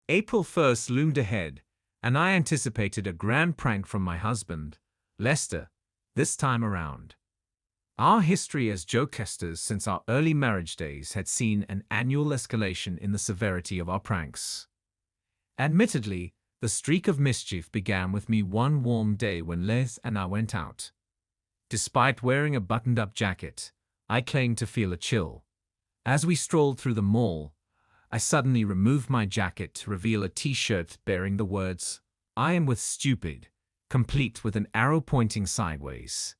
April 1st loomed ahead, and I anticipated a grand prank from my husband, Lester, this time around. Our history as jokesters since our early marriage days had seen an annual escalation in the severity of our pranks. Admittedly, the streak of mischief began with me one warm day when Les and I went out. Despite wearing a buttoned-up jacket, I claimed to feel a chill. As we strolled through the mall, I suddenly removed my jacket to reveal a t-shirt bearing the words, "I am with stupid," complete with an arrow pointing sideways.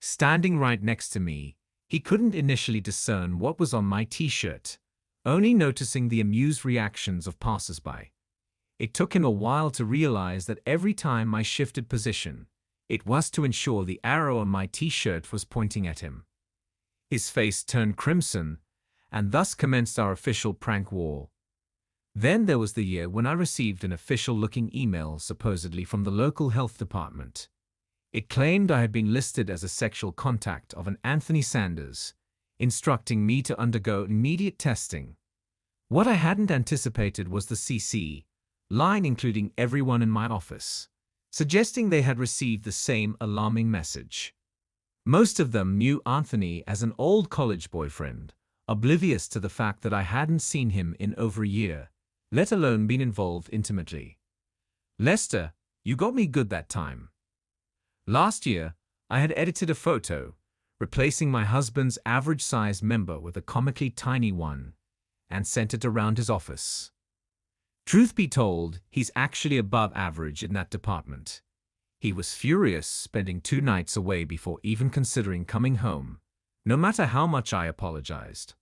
Standing right next to me, he couldn't initially discern what was on my t-shirt, only noticing the amused reactions of passersby. It took him a while to realize that every time I shifted position, it was to ensure the arrow on my t-shirt was pointing at him. His face turned crimson, and thus commenced our official prank war. Then there was the year when I received an official-looking email supposedly from the local health department. It claimed I had been listed as a sexual contact of an Anthony Sanders, instructing me to undergo immediate testing. What I hadn't anticipated was the CC line including everyone in my office, suggesting they had received the same alarming message. Most of them knew Anthony as an old college boyfriend, oblivious to the fact that I hadn't seen him in over a year, let alone been involved intimately. "Lester, you got me good that time." Last year, I had edited a photo, replacing my husband's average-sized member with a comically tiny one, and sent it around his office. Truth be told, he's actually above average in that department. He was furious, spending 2 nights away before even considering coming home, no matter how much I apologized.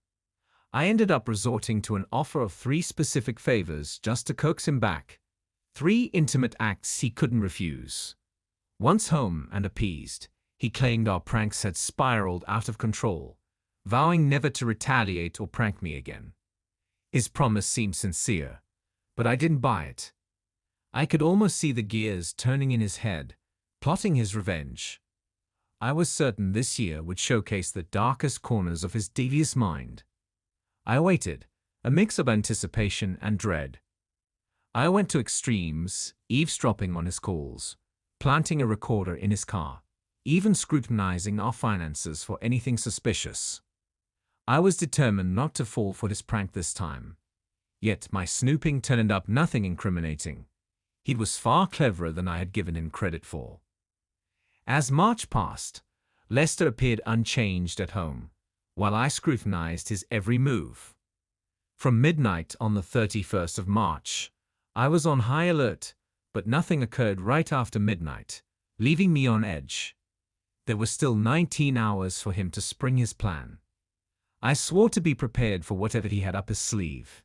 I ended up resorting to an offer of 3 specific favors just to coax him back, 3 intimate acts he couldn't refuse. Once home and appeased, he claimed our pranks had spiraled out of control, vowing never to retaliate or prank me again. His promise seemed sincere, but I didn't buy it. I could almost see the gears turning in his head, plotting his revenge. I was certain this year would showcase the darkest corners of his devious mind. I waited, a mix of anticipation and dread. I went to extremes, eavesdropping on his calls, planting a recorder in his car, even scrutinizing our finances for anything suspicious. I was determined not to fall for his prank this time. Yet my snooping turned up nothing incriminating. He was far cleverer than I had given him credit for. As March passed, Lester appeared unchanged at home, while I scrutinized his every move. From midnight on the 31st of March, I was on high alert, but nothing occurred right after midnight, leaving me on edge. There were still 19 hours for him to spring his plan. I swore to be prepared for whatever he had up his sleeve.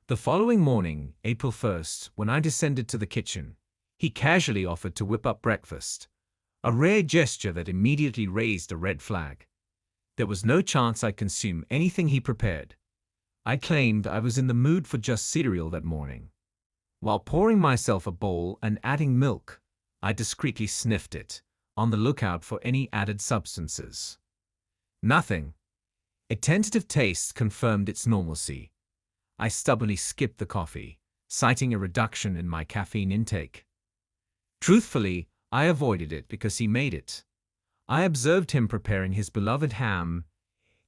The following morning, April 1st, when I descended to the kitchen, he casually offered to whip up breakfast, a rare gesture that immediately raised a red flag. There was no chance I'd consume anything he prepared. I claimed I was in the mood for just cereal that morning. While pouring myself a bowl and adding milk, I discreetly sniffed it, on the lookout for any added substances. Nothing. A tentative taste confirmed its normalcy. I stubbornly skipped the coffee, citing a reduction in my caffeine intake. Truthfully, I avoided it because he made it. I observed him preparing his beloved ham,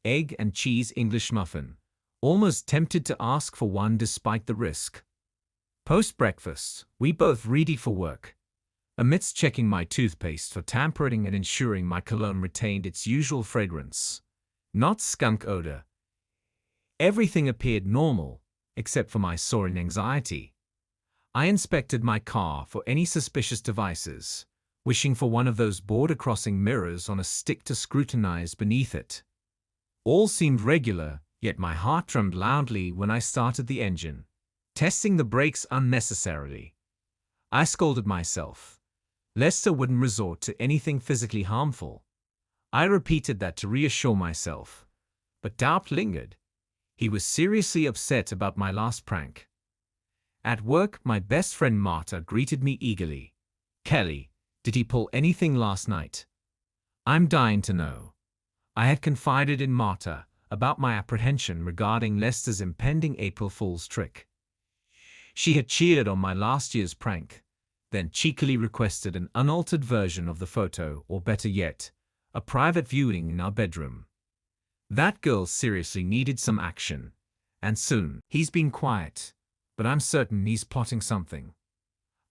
egg and cheese English muffin, almost tempted to ask for one despite the risk. Post-breakfast, we both ready for work. Amidst checking my toothpaste for tampering and ensuring my cologne retained its usual fragrance, not skunk odor, everything appeared normal, except for my soaring anxiety. I inspected my car for any suspicious devices, wishing for one of those border-crossing mirrors on a stick to scrutinize beneath it. All seemed regular, yet my heart drummed loudly when I started the engine, testing the brakes unnecessarily. I scolded myself. Lester wouldn't resort to anything physically harmful. I repeated that to reassure myself, but doubt lingered. He was seriously upset about my last prank. At work, my best friend Marta greeted me eagerly. "Kelly, did he pull anything last night?" I'm dying to know. I had confided in Marta about my apprehension regarding Lester's impending April Fool's trick. She had cheered on my last year's prank, then cheekily requested an unaltered version of the photo, or better yet, a private viewing in our bedroom. That girl seriously needed some action, and soon. He's been quiet, but I'm certain he's plotting something.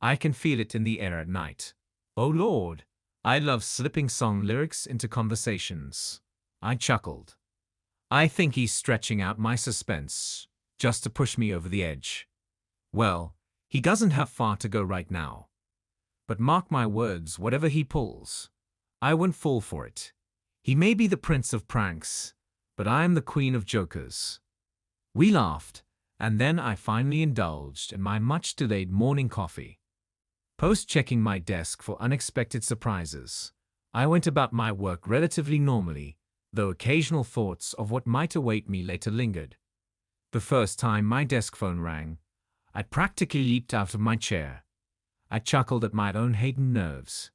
I can feel it in the air at night. Oh Lord, I love slipping song lyrics into conversations. I chuckled. I think he's stretching out my suspense, just to push me over the edge. Well, he doesn't have far to go right now. But mark my words, whatever he pulls, I won't fall for it. He may be the prince of pranks, but I am the queen of jokers. We laughed, and then I finally indulged in my much-delayed morning coffee. Post-checking my desk for unexpected surprises, I went about my work relatively normally, though occasional thoughts of what might await me later lingered. The first time my desk phone rang, I practically leaped out of my chair. I chuckled at my own hating nerves.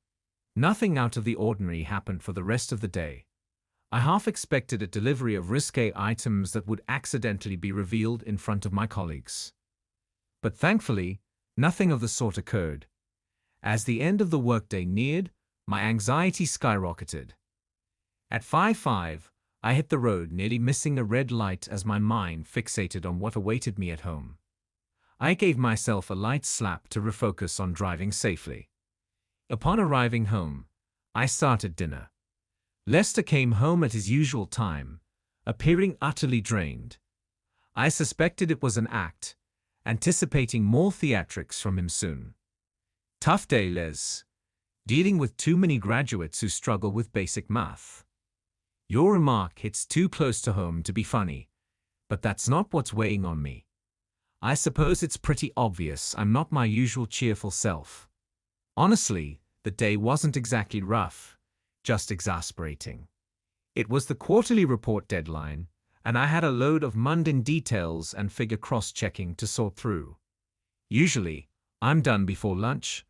Nothing out of the ordinary happened for the rest of the day. I half expected a delivery of risque items that would accidentally be revealed in front of my colleagues. But thankfully, nothing of the sort occurred. As the end of the workday neared, my anxiety skyrocketed. At 5:05, I hit the road, nearly missing a red light as my mind fixated on what awaited me at home. I gave myself a light slap to refocus on driving safely. Upon arriving home, I started dinner. Lester came home at his usual time, appearing utterly drained. I suspected it was an act, anticipating more theatrics from him soon. Tough day, Les. Dealing with too many graduates who struggle with basic math. Your remark hits too close to home to be funny, but that's not what's weighing on me. I suppose it's pretty obvious I'm not my usual cheerful self. Honestly, the day wasn't exactly rough, just exasperating. It was the quarterly report deadline, and I had a load of mundane details and figure cross-checking to sort through. Usually, I'm done before lunch,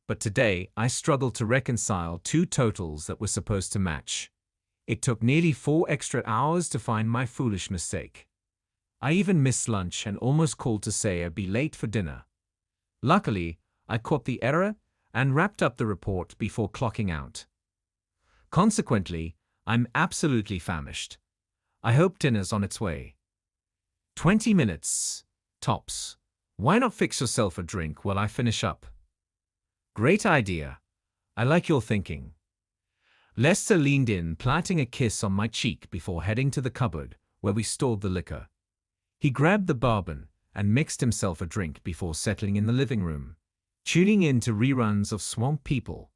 but today I struggled to reconcile two totals that were supposed to match. It took nearly 4 extra hours to find my foolish mistake. I even missed lunch and almost called to say I'd be late for dinner. Luckily, I caught the error and wrapped up the report before clocking out. Consequently, I'm absolutely famished. I hope dinner's on its way. 20 minutes, tops. Why not fix yourself a drink while I finish up? Great idea. I like your thinking. Lester leaned in, planting a kiss on my cheek before heading to the cupboard where we stored the liquor. He grabbed the bourbon and mixed himself a drink before settling in the living room, tuning in to reruns of Swamp People.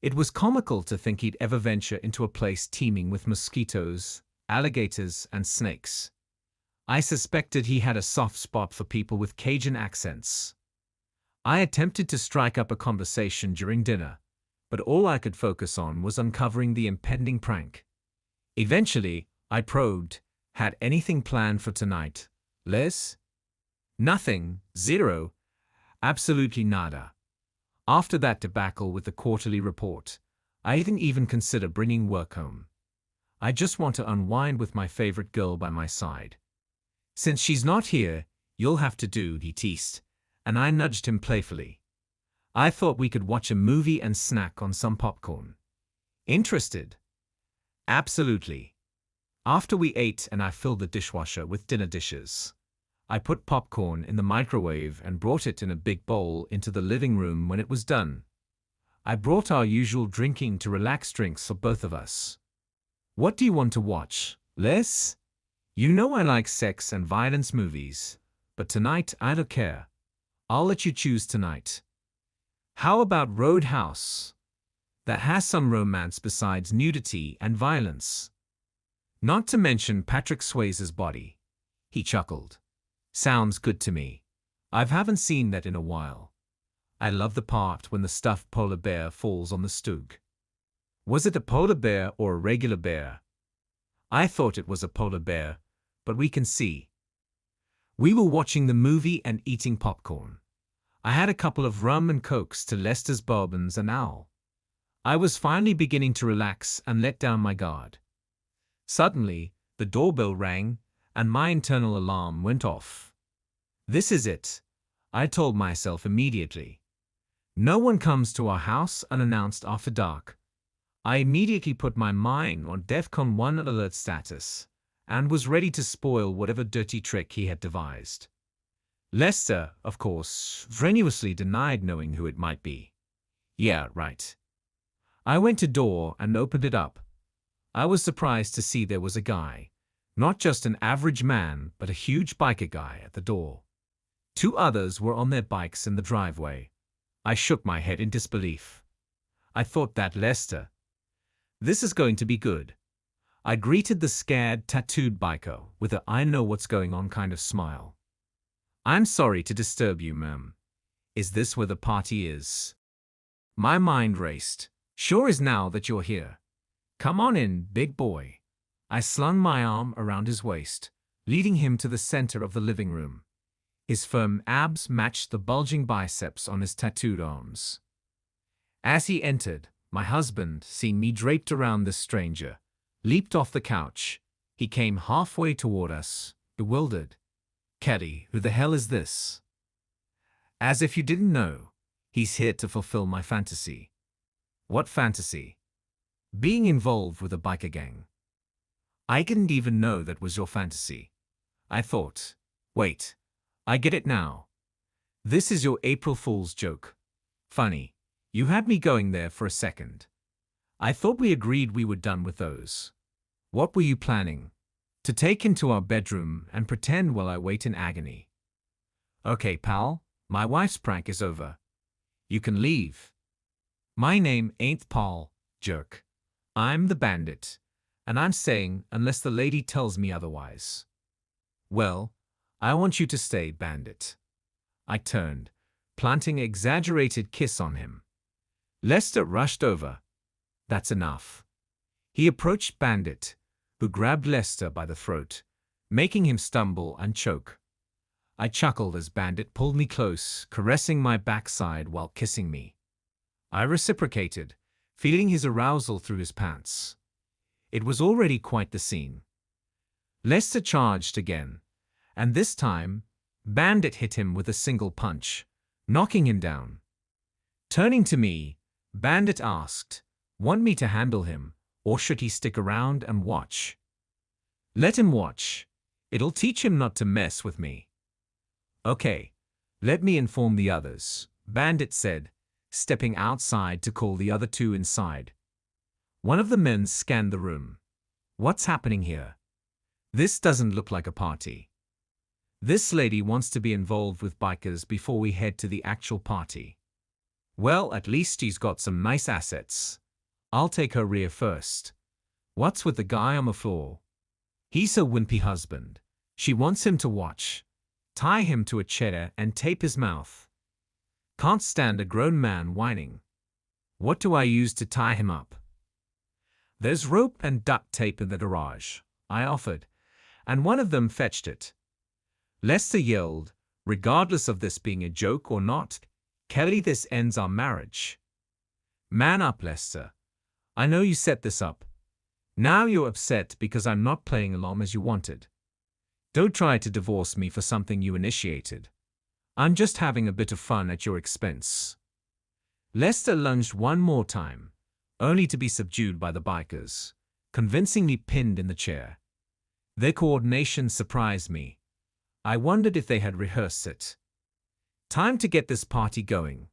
It was comical to think he'd ever venture into a place teeming with mosquitoes, alligators, and snakes. I suspected he had a soft spot for people with Cajun accents. I attempted to strike up a conversation during dinner, but all I could focus on was uncovering the impending prank. Eventually, I probed, "Had anything planned for tonight, Les?" "Nothing, zero, absolutely nada." After that debacle with the quarterly report, I didn't even consider bringing work home. I just want to unwind with my favorite girl by my side. "Since she's not here, you'll have to do," he teased, and I nudged him playfully. I thought we could watch a movie and snack on some popcorn. Interested? Absolutely. After we ate and I filled the dishwasher with dinner dishes, I put popcorn in the microwave and brought it in a big bowl into the living room when it was done. I brought our usual drinking to relax drinks for both of us. "What do you want to watch, Les?" "You know I like sex and violence movies, but tonight I don't care. I'll let you choose tonight." "How about Roadhouse? That has some romance besides nudity and violence. Not to mention Patrick Swayze's body." He chuckled. "Sounds good to me. I haven't seen that in a while. I love the part when the stuffed polar bear falls on the stoog." "Was it a polar bear or a regular bear?" "I thought it was a polar bear, but we can see." We were watching the movie and eating popcorn. I had a couple of rum and cokes to Lester's bourbons and owl. I was finally beginning to relax and let down my guard. Suddenly, the doorbell rang, and my internal alarm went off. This is it. I told myself immediately. No one comes to our house unannounced after dark. I immediately put my mind on DEFCON 1 alert status and was ready to spoil whatever dirty trick he had devised. Lester, of course, strenuously denied knowing who it might be. Yeah, right. I went to door and opened it up. I was surprised to see there was a guy, not just an average man, but a huge biker guy at the door. 2 others were on their bikes in the driveway. I shook my head in disbelief. I thought that Lester. This is going to be good. I greeted the scared, tattooed biker with a I know what's going on kind of smile. I'm sorry to disturb you, ma'am. Is this where the party is? My mind raced. Sure is now that you're here. Come on in, big boy. I slung my arm around his waist, leading him to the center of the living room. His firm abs matched the bulging biceps on his tattooed arms. As he entered, my husband, seeing me draped around this stranger, leaped off the couch. He came halfway toward us, bewildered. Caddy, who the hell is this? As if you didn't know, he's here to fulfill my fantasy. What fantasy? Being involved with a biker gang. I didn't even know that was your fantasy. I thought, wait, I get it now. This is your April Fool's joke. Funny, you had me going there for a second. I thought we agreed we were done with those. What were you planning? To take into our bedroom and pretend while I wait in agony. Okay, pal, my wife's prank is over. You can leave. My name ain't Paul, jerk. I'm the bandit, and I'm saying unless the lady tells me otherwise. Well, I want you to stay, bandit. I turned, planting an exaggerated kiss on him. Lester rushed over. That's enough. He approached Bandit, who grabbed Lester by the throat, making him stumble and choke. I chuckled as Bandit pulled me close, caressing my backside while kissing me. I reciprocated, feeling his arousal through his pants. It was already quite the scene. Lester charged again, and this time, Bandit hit him with a single punch, knocking him down. Turning to me, Bandit asked, "Want me to handle him, or should he stick around and watch?" "Let him watch. It'll teach him not to mess with me." "Okay, let me inform the others," Bandit said, stepping outside to call the other 2 inside. One of the men scanned the room. "What's happening here? This doesn't look like a party. This lady wants to be involved with bikers before we head to the actual party. Well, at least she's got some nice assets. I'll take her rear first. What's with the guy on the floor? He's her wimpy husband. She wants him to watch. Tie him to a chair and tape his mouth. Can't stand a grown man whining. What do I use to tie him up?" "There's rope and duct tape in the garage," I offered, and one of them fetched it. Lester yelled, "Regardless of this being a joke or not, Kelly, this ends our marriage." "Man up, Lester. I know you set this up. Now you're upset because I'm not playing along as you wanted. Don't try to divorce me for something you initiated. I'm just having a bit of fun at your expense." Lester lunged one more time, only to be subdued by the bikers, convincingly pinned in the chair. Their coordination surprised me. I wondered if they had rehearsed it. "Time to get this party going.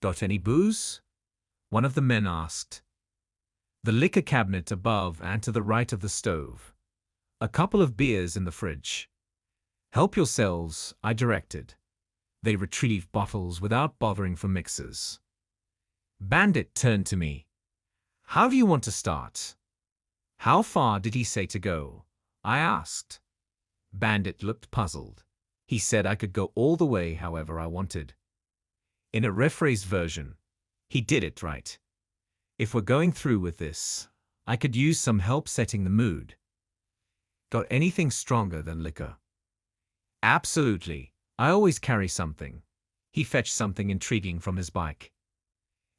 Got any booze?" one of the men asked. The liquor cabinet above and to the right of the stove. A couple of beers in the fridge. "Help yourselves," I directed. They retrieved bottles without bothering for mixers. Bandit turned to me. "How do you want to start?" "How far did he say to go?" I asked. Bandit looked puzzled. He said I could go all the way however I wanted. In a rephrased version, he did it right. If we're going through with this, I could use some help setting the mood. "Got anything stronger than liquor?" "Absolutely. I always carry something." He fetched something intriguing from his bike.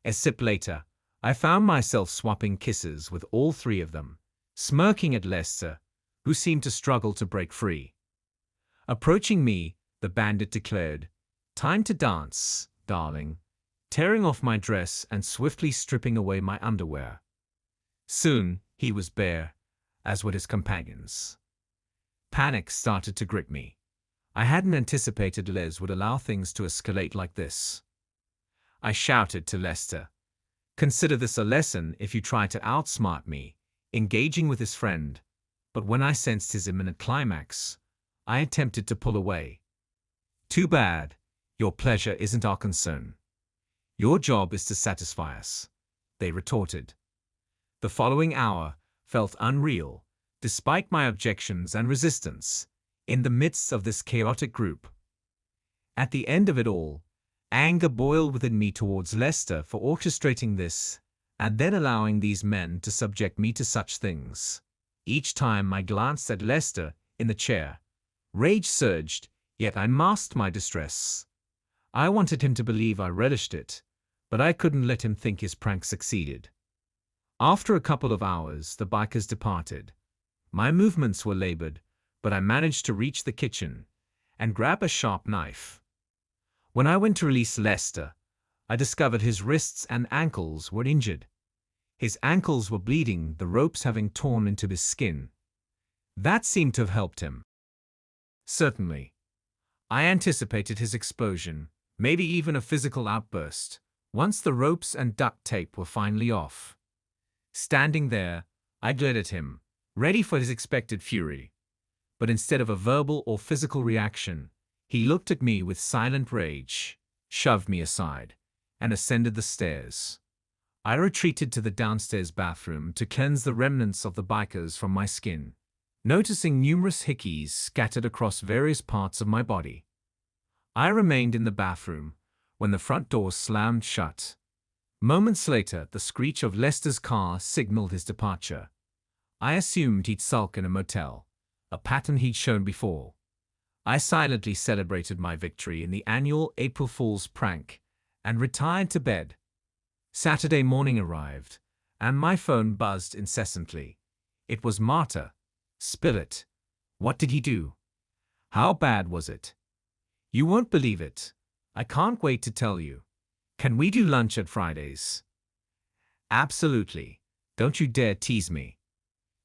A sip later, I found myself swapping kisses with all 3 of them, smirking at Lester, who seemed to struggle to break free. Approaching me, the bandit declared, Time to dance, darling, tearing off my dress and swiftly stripping away my underwear. Soon, he was bare, as were his companions. Panic started to grip me. I hadn't anticipated Les would allow things to escalate like this. I shouted to Lester, "Consider this a lesson if you try to outsmart me," engaging with his friend, but when I sensed his imminent climax, I attempted to pull away. "Too bad. Your pleasure isn't our concern. Your job is to satisfy us," they retorted. The following hour felt unreal, despite my objections and resistance, in the midst of this chaotic group. At the end of it all, anger boiled within me towards Lester for orchestrating this and then allowing these men to subject me to such things. Each time I glanced at Lester in the chair, rage surged, yet I masked my distress. I wanted him to believe I relished it, but I couldn't let him think his prank succeeded. After a couple of hours, the bikers departed. My movements were labored, but I managed to reach the kitchen and grab a sharp knife. When I went to release Lester, I discovered his wrists and ankles were injured. His ankles were bleeding, the ropes having torn into his skin. That seemed to have helped him. Certainly. I anticipated his explosion, maybe even a physical outburst, once the ropes and duct tape were finally off. Standing there, I glared at him, ready for his expected fury. But instead of a verbal or physical reaction, he looked at me with silent rage, shoved me aside, and ascended the stairs. I retreated to the downstairs bathroom to cleanse the remnants of the bikers from my skin, noticing numerous hickeys scattered across various parts of my body. I remained in the bathroom when the front door slammed shut. Moments later, the screech of Lester's car signaled his departure. I assumed he'd sulk in a motel, a pattern he'd shown before. I silently celebrated my victory in the annual April Fool's prank and retired to bed. Saturday morning arrived, and my phone buzzed incessantly. It was Marta. "Spill it. What did he do? How bad was it? You won't believe it. I can't wait to tell you. Can we do lunch at Fridays?" "Absolutely. Don't you dare tease me."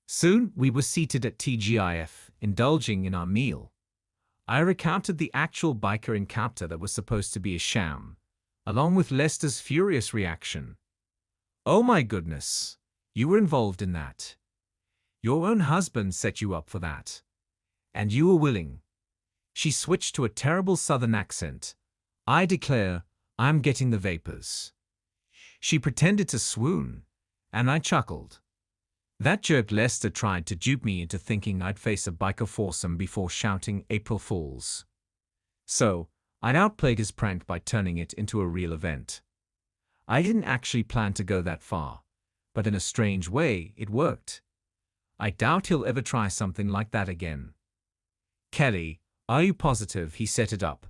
Soon we were seated at TGIF, indulging in our meal. I recounted the actual biker encounter that was supposed to be a sham, along with Lester's furious reaction. "Oh my goodness, you were involved in that. Your own husband set you up for that. And you were willing." She switched to a terrible southern accent. "I declare, I'm getting the vapors." She pretended to swoon, and I chuckled. That jerk Lester tried to dupe me into thinking I'd face a biker foursome before shouting April Fools. So, I'd outplayed his prank by turning it into a real event. I didn't actually plan to go that far, but in a strange way, it worked. I doubt he'll ever try something like that again. "Kelly, are you positive he set it up?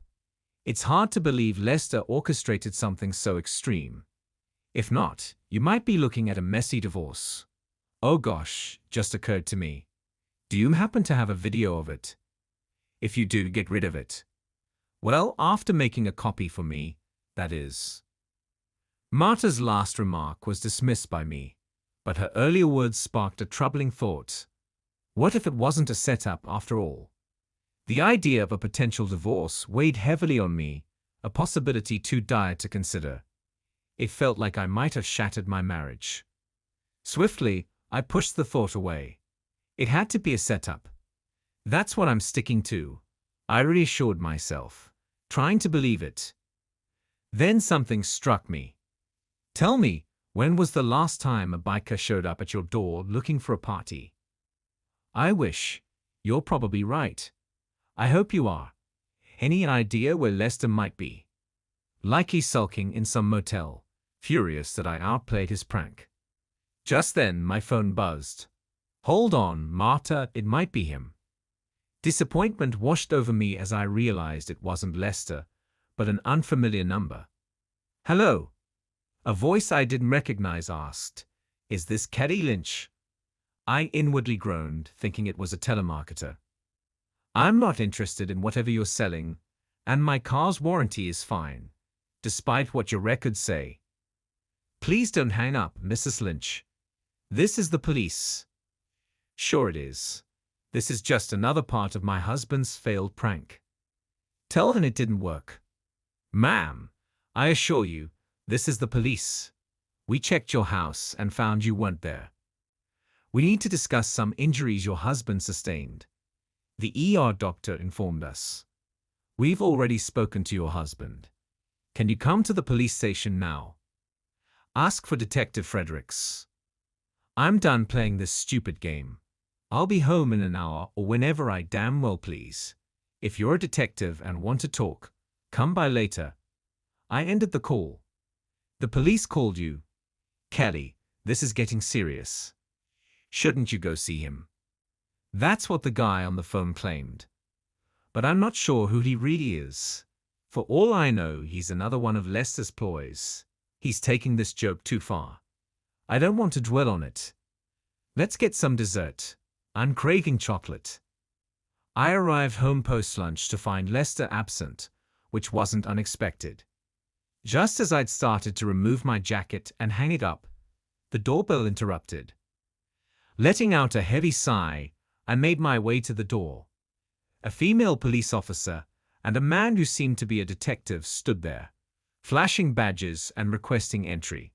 It's hard to believe Lester orchestrated something so extreme. If not, you might be looking at a messy divorce." "Oh gosh, just occurred to me. Do you happen to have a video of it? If you do, get rid of it. Well, after making a copy for me, that is." Marta's last remark was dismissed by me, but her earlier words sparked a troubling thought. What if it wasn't a setup after all? The idea of a potential divorce weighed heavily on me, a possibility too dire to consider. It felt like I might have shattered my marriage. Swiftly, I pushed the thought away. It had to be a setup. That's what I'm sticking to, I reassured myself, trying to believe it. Then something struck me. "Tell me, when was the last time a biker showed up at your door looking for a party?" "I wish. You're probably right. I hope you are. Any idea where Lester might be?" "Likely sulking in some motel, furious that I outplayed his prank." Just then, my phone buzzed. "Hold on, Marta, it might be him." Disappointment washed over me as I realized it wasn't Lester, but an unfamiliar number. "Hello?" A voice I didn't recognize asked, "Is this Kelly Lynch?" I inwardly groaned, thinking it was a telemarketer. "I'm not interested in whatever you're selling. And my car's warranty is fine, despite what your records say. Please don't hang up, Mrs. Lynch. This is the police. Sure it is. This is just another part of my husband's failed prank. Tell him it didn't work. Ma'am, I assure you, this is the police. We checked your house and found you weren't there. We need to discuss some injuries your husband sustained. The ER doctor informed us. We've already spoken to your husband. Can you come to the police station now? Ask for Detective Fredericks. I'm done playing this stupid game. I'll be home in an hour or whenever I damn well please. If you're a detective and want to talk, come by later. I ended the call. The police called you. Kelly, this is getting serious. Shouldn't you go see him? That's what the guy on the phone claimed. But I'm not sure who he really is. For all I know, he's another one of Lester's ploys. He's taking this joke too far. I don't want to dwell on it. Let's get some dessert. I'm craving chocolate. I arrived home post-lunch to find Lester absent, which wasn't unexpected. Just as I'd started to remove my jacket and hang it up, the doorbell interrupted. Letting out a heavy sigh, I made my way to the door. A female police officer and a man who seemed to be a detective stood there, flashing badges and requesting entry.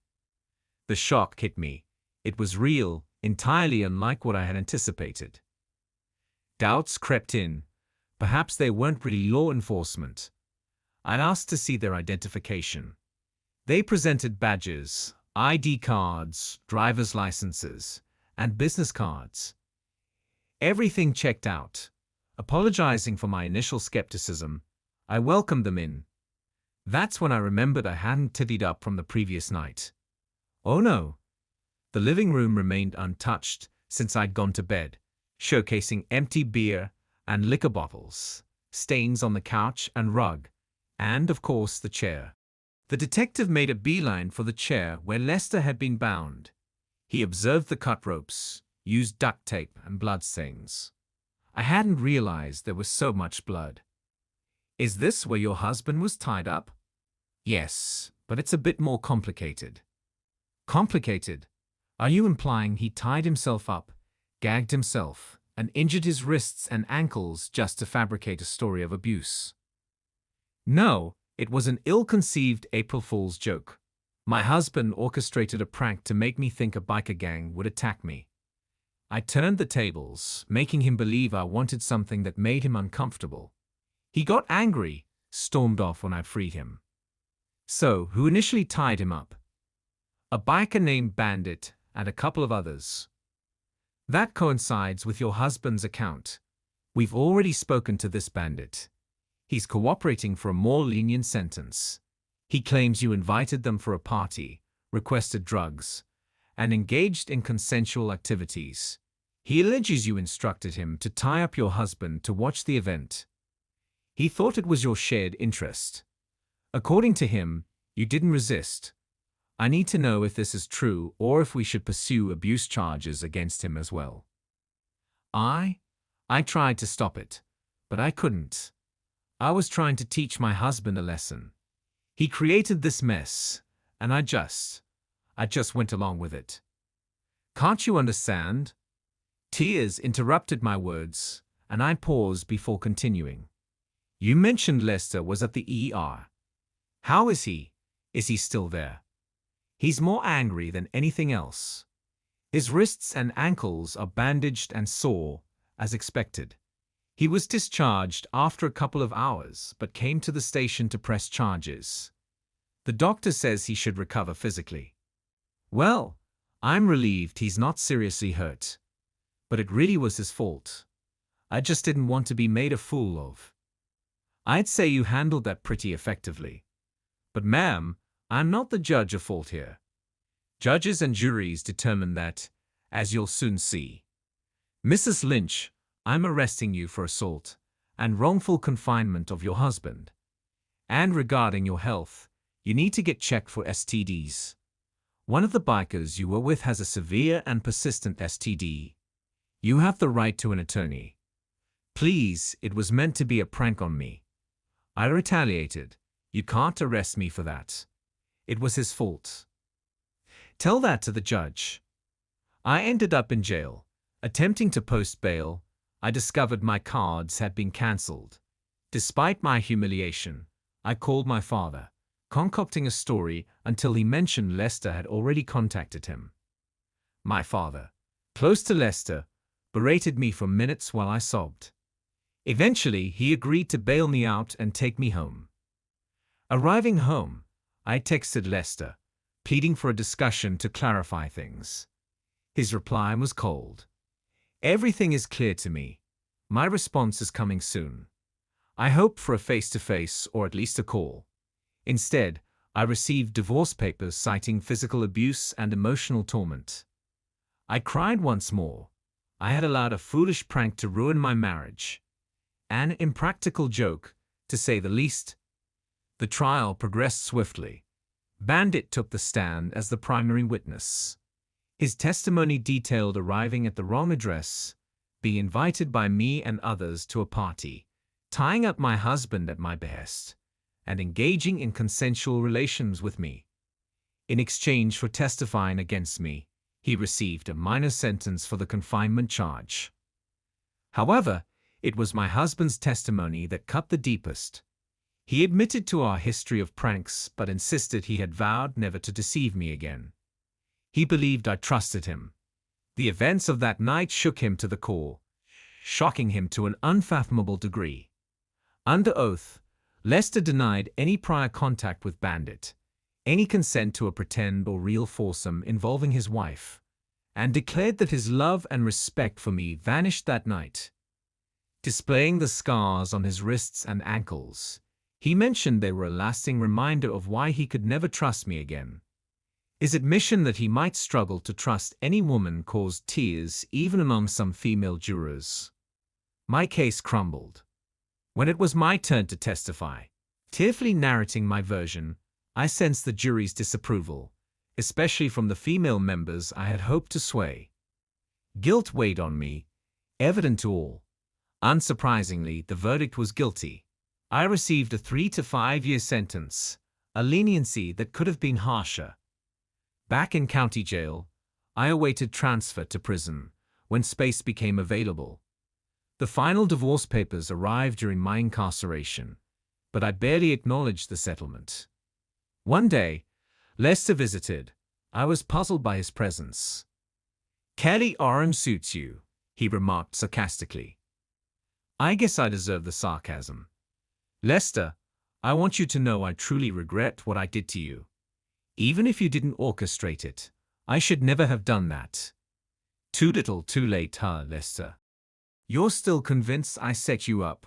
The shock hit me. It was real, entirely unlike what I had anticipated. Doubts crept in. Perhaps they weren't really law enforcement. I'd asked to see their identification. They presented badges, ID cards, driver's licenses, and business cards. Everything checked out. Apologizing for my initial skepticism, I welcomed them in. That's when I remembered I hadn't tidied up from the previous night. Oh no! The living room remained untouched since I'd gone to bed, showcasing empty beer and liquor bottles, stains on the couch and rug, and, of course, the chair. The detective made a beeline for the chair where Lester had been bound. He observed the cut ropes, used duct tape and bloodstains. I hadn't realized there was so much blood. Is this where your husband was tied up? Yes, but it's a bit more complicated. Complicated? Are you implying he tied himself up, gagged himself, and injured his wrists and ankles just to fabricate a story of abuse? No, it was an ill-conceived April Fool's joke. My husband orchestrated a prank to make me think a biker gang would attack me. I turned the tables, making him believe I wanted something that made him uncomfortable. He got angry, stormed off when I freed him. So, who initially tied him up? A biker named Bandit and a couple of others. That coincides with your husband's account. We've already spoken to this bandit. He's cooperating for a more lenient sentence. He claims you invited them for a party, requested drugs, and engaged in consensual activities. He alleges you instructed him to tie up your husband to watch the event. He thought it was your shared interest. According to him, you didn't resist. I need to know if this is true or if we should pursue abuse charges against him as well. I tried to stop it, but I couldn't. I was trying to teach my husband a lesson. He created this mess, and I just went along with it. Can't you understand? Tears interrupted my words, and I paused before continuing. You mentioned Lester was at the ER. How is he? Is he still there? He's more angry than anything else. His wrists and ankles are bandaged and sore, as expected. He was discharged after a couple of hours, but came to the station to press charges. The doctor says he should recover physically. Well, I'm relieved he's not seriously hurt. But it really was his fault. I just didn't want to be made a fool of. I'd say you handled that pretty effectively. But ma'am, I'm not the judge of fault here. Judges and juries determine that, as you'll soon see. Mrs. Lynch, I'm arresting you for assault and wrongful confinement of your husband. And regarding your health, you need to get checked for STDs. One of the bikers you were with has a severe and persistent STD. You have the right to an attorney. Please, it was meant to be a prank on me. I retaliated. You can't arrest me for that. It was his fault. Tell that to the judge. I ended up in jail. Attempting to post bail, I discovered my cards had been cancelled. Despite my humiliation, I called my father, concocting a story until he mentioned Lester had already contacted him. My father, close to Lester, berated me for minutes while I sobbed. Eventually, he agreed to bail me out and take me home. Arriving home, I texted Lester, pleading for a discussion to clarify things. His reply was cold. Everything is clear to me. My response is coming soon. I hope for a face-to-face or at least a call. Instead, I received divorce papers citing physical abuse and emotional torment. I cried once more. I had allowed a foolish prank to ruin my marriage. An impractical joke, to say the least. The trial progressed swiftly. Bandit took the stand as the primary witness. His testimony detailed arriving at the wrong address, being invited by me and others to a party, tying up my husband at my behest, and engaging in consensual relations with me. In exchange for testifying against me, he received a minor sentence for the confinement charge. However, it was my husband's testimony that cut the deepest. He admitted to our history of pranks but insisted he had vowed never to deceive me again. He believed I trusted him. The events of that night shook him to the core, shocking him to an unfathomable degree. Under oath, Lester denied any prior contact with Bandit, any consent to a pretend or real foursome involving his wife, and declared that his love and respect for me vanished that night. Displaying the scars on his wrists and ankles, he mentioned they were a lasting reminder of why he could never trust me again. His admission that he might struggle to trust any woman caused tears even among some female jurors. My case crumbled. When it was my turn to testify, tearfully narrating my version, I sensed the jury's disapproval, especially from the female members I had hoped to sway. Guilt weighed on me, evident to all. Unsurprisingly, the verdict was guilty. I received a 3 to 5 year sentence, a leniency that could have been harsher. Back in county jail, I awaited transfer to prison when space became available. The final divorce papers arrived during my incarceration, but I barely acknowledged the settlement. One day, Lester visited. I was puzzled by his presence. "Kelly orange suits you," he remarked sarcastically. I guess I deserve the sarcasm. "Lester, I want you to know I truly regret what I did to you. Even if you didn't orchestrate it, I should never have done that." "Too little, too late, huh, Lester? You're still convinced I set you up?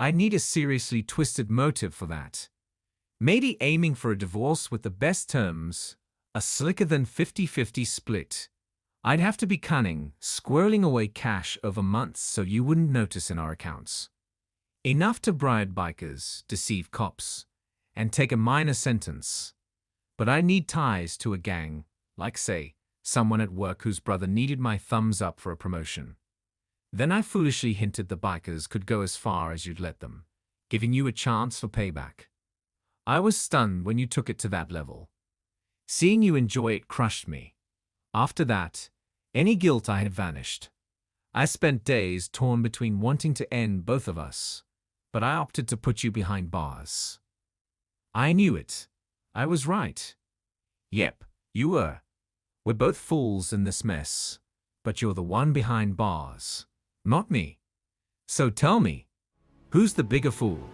I need a seriously twisted motive for that. Maybe aiming for a divorce with the best terms, a slicker than 50-50 split. I'd have to be cunning, squirreling away cash over months so you wouldn't notice in our accounts. Enough to bribe bikers, deceive cops, and take a minor sentence. But I need ties to a gang, like, say, someone at work whose brother needed my thumbs up for a promotion. Then I foolishly hinted the bikers could go as far as you'd let them, giving you a chance for payback. I was stunned when you took it to that level. Seeing you enjoy it crushed me. After that, any guilt I had vanished. I spent days torn between wanting to end both of us, but I opted to put you behind bars. I knew it. I was right. Yep, you were. We're both fools in this mess, but you're the one behind bars, not me. So tell me, who's the bigger fool?